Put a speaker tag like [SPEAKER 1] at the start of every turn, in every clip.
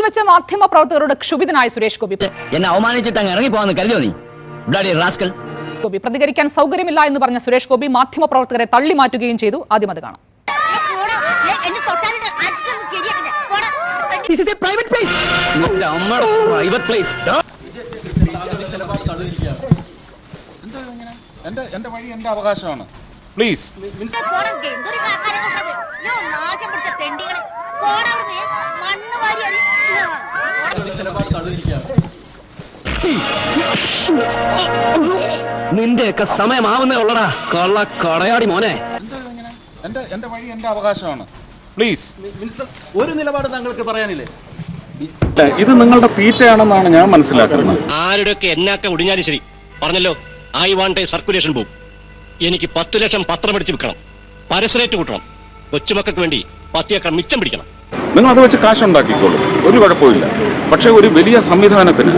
[SPEAKER 1] വെച്ച് മാധ്യമ പ്രവർത്തകരോട് ക്ഷുഭിതനായ സുരേഷ് ഗോപി
[SPEAKER 2] എന്നെ അവമാനിച്ചിട്ട് അങ്ങ് ഇറങ്ങി പോകാന്ന് കരുതിയോ നീ റാസ്കൽ.
[SPEAKER 1] പ്രതികരിക്കാൻ സൗകര്യമില്ല എന്ന് പറഞ്ഞ സുരേഷ് ഗോപി മാധ്യമ പ്രവർത്തകരെ തള്ളി മാറ്റുകയും ചെയ്തു. ആദ്യം അത് കാണാം.
[SPEAKER 3] എന്റെ വഴി എന്റെ അവകാശമാണ്. പ്ലീസ്
[SPEAKER 2] നിന്റെയൊക്കെ സമയമാവുന്നേ ഉള്ളടാ കള്ള കടയാടി മോനെ.
[SPEAKER 3] എന്റെ വഴി എന്റെ അവകാശമാണ്. പ്ലീസ്
[SPEAKER 4] ഒരു നിലപാട് താങ്കൾക്ക് പറയാനില്ലേ?
[SPEAKER 3] ഇത് നിങ്ങളുടെ തീറ്റയാണെന്നാണ് ഞാൻ മനസ്സിലാക്കുന്നത്.
[SPEAKER 5] ആരുടെയൊക്കെ എന്നാക്ക ഒടിഞ്ഞാലും ശരി പറഞ്ഞല്ലോ. I want A circulation book. എനിക്ക് 10 ലക്ഷം പത്രം അടിച്ചു വെക്കണം, പരസ്യറേറ്റ് കൂട്ടണം, കൊച്ചുമക്കൾക്ക് വേണ്ടി 10 ഏക്കർ മിച്ചം പിടിക്കണം.
[SPEAKER 3] നിങ്ങൾ അത് വെച്ച് കാശുണ്ടാക്കിക്കോളൂ, ഒരു കുഴപ്പമില്ല. പക്ഷെ ഒരു വലിയ സംവിധാനത്തിന്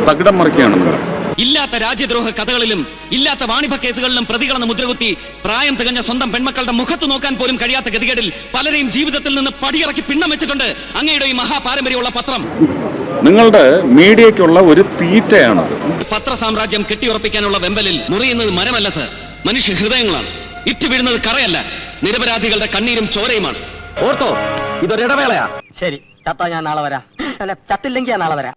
[SPEAKER 3] തകിടം മറിക്കുകയാണ് നിങ്ങൾ.
[SPEAKER 5] ഇല്ലാത്ത രാജ്യദ്രോഹ കഥകളിലും ഇല്ലാത്ത വാണിഭ കേസുകളിലും പ്രതികളെന്ന് മുദ്രകുത്തി പ്രായം തികഞ്ഞ സ്വന്തം പെൺമക്കളുടെ മുഖത്ത് നോക്കാൻ പോലും കഴിയാത്ത ഗതികേടിൽ പലരെയും ജീവിതത്തിൽ നിന്ന് പടിയിറക്കി പിണ്ണം വെച്ചിട്ടുണ്ട് അങ്ങയുടെ ഈ മഹാപാരമ്പര്യമുള്ള പത്രം.
[SPEAKER 3] നിങ്ങളുടെ മീഡിയക്കുള്ള ഒരു തീറ്റയാണ്.
[SPEAKER 5] പത്ര സാമ്രാജ്യം കെട്ടിയുറപ്പിക്കാനുള്ള വെമ്പലിൽ മുറിയുന്നത് മരമല്ല സർ, മനുഷ്യ ഹൃദയങ്ങളാണ്. ഇറ്റ് വീഴുന്നത് കറയല്ല, നിരപരാധികളുടെ കണ്ണീരും ചോരയുമാണ്.
[SPEAKER 2] ഓർത്തോ, ഇതൊരിടവേളയാ.
[SPEAKER 6] ശരി, ചത്താ ഞാൻ നാളെ വരാം. അല്ല, ചത്തില്ലെങ്കിൽ ഞാൻ നാളെ വരാം.